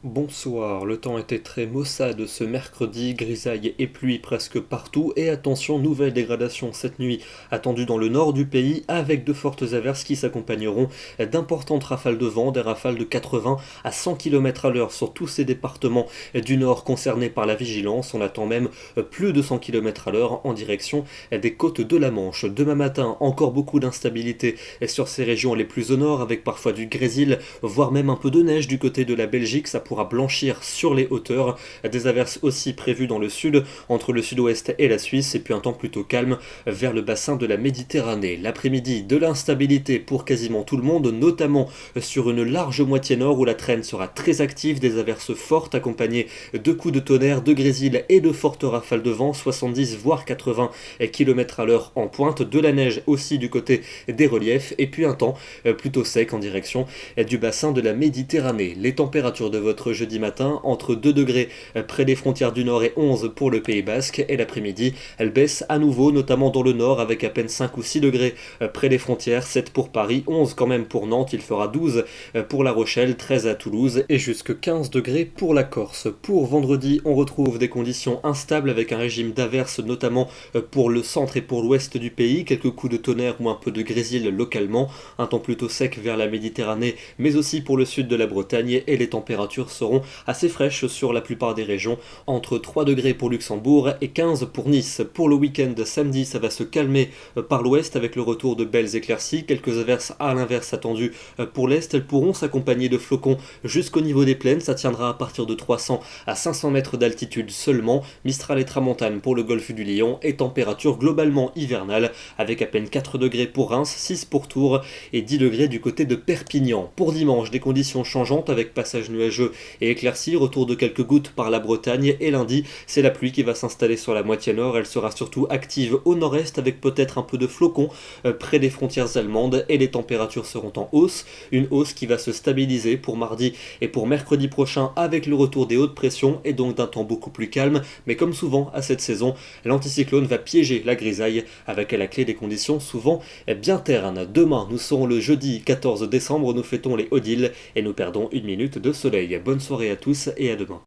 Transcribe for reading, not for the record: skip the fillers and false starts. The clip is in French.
Bonsoir, le temps était très maussade ce mercredi, grisaille et pluie presque partout, et attention, nouvelle dégradation cette nuit attendue dans le nord du pays, avec de fortes averses qui s'accompagneront d'importantes rafales de vent, des rafales de 80 à 100 km à l'heure sur tous ces départements du nord concernés par la vigilance. On attend même plus de 100 km à l'heure en direction des côtes de la Manche. Demain matin, encore beaucoup d'instabilité sur ces régions les plus au nord, avec parfois du grésil, voire même un peu de neige du côté de la Belgique. Ça pourra blanchir sur les hauteurs, des averses aussi prévues dans le sud, entre le sud-ouest et la Suisse, et puis un temps plutôt calme vers le bassin de la Méditerranée. L'après-midi, de l'instabilité pour quasiment tout le monde, notamment sur une large moitié nord où la traîne sera très active, des averses fortes accompagnées de coups de tonnerre, de grésil et de fortes rafales de vent, 70 voire 80 km à l'heure en pointe, de la neige aussi du côté des reliefs, et puis un temps plutôt sec en direction du bassin de la Méditerranée. Les températures de votre jeudi matin, entre 2 degrés près des frontières du nord et 11 pour le Pays Basque, et l'après-midi, elles baissent à nouveau, notamment dans le nord, avec à peine 5 ou 6 degrés près des frontières, 7 pour Paris, 11 quand même pour Nantes, il fera 12 pour La Rochelle, 13 à Toulouse, et jusque 15 degrés pour la Corse. Pour vendredi, on retrouve des conditions instables avec un régime d'averses, notamment pour le centre et pour l'ouest du pays, quelques coups de tonnerre ou un peu de grésil localement, un temps plutôt sec vers la Méditerranée, mais aussi pour le sud de la Bretagne, et les températures seront assez fraîches sur la plupart des régions, entre 3 degrés pour Luxembourg et 15 pour Nice. Pour le week-end samedi, ça va se calmer par l'ouest avec le retour de belles éclaircies, quelques averses à l'inverse attendues pour l'est. Elles pourront s'accompagner de flocons jusqu'au niveau des plaines, ça tiendra à partir de 300 à 500 mètres d'altitude seulement. Mistral et tramontane pour le golfe du Lion, et température globalement hivernale avec à peine 4 degrés pour Reims, 6 pour Tours et 10 degrés du côté de Perpignan. Pour dimanche, des conditions changeantes avec passage nuageux et éclaircies, retour de quelques gouttes par la Bretagne, et lundi, c'est la pluie qui va s'installer sur la moitié nord. Elle sera surtout active au nord-est avec peut-être un peu de flocons près des frontières allemandes, et les températures seront en hausse, une hausse qui va se stabiliser pour mardi et pour mercredi prochain avec le retour des hautes pressions et donc d'un temps beaucoup plus calme. Mais comme souvent à cette saison, l'anticyclone va piéger la grisaille avec à la clé des conditions souvent bien ternes. Demain, nous serons le jeudi 14 décembre, nous fêtons les Odile et nous perdons une minute de soleil. Bonne soirée à tous et à demain.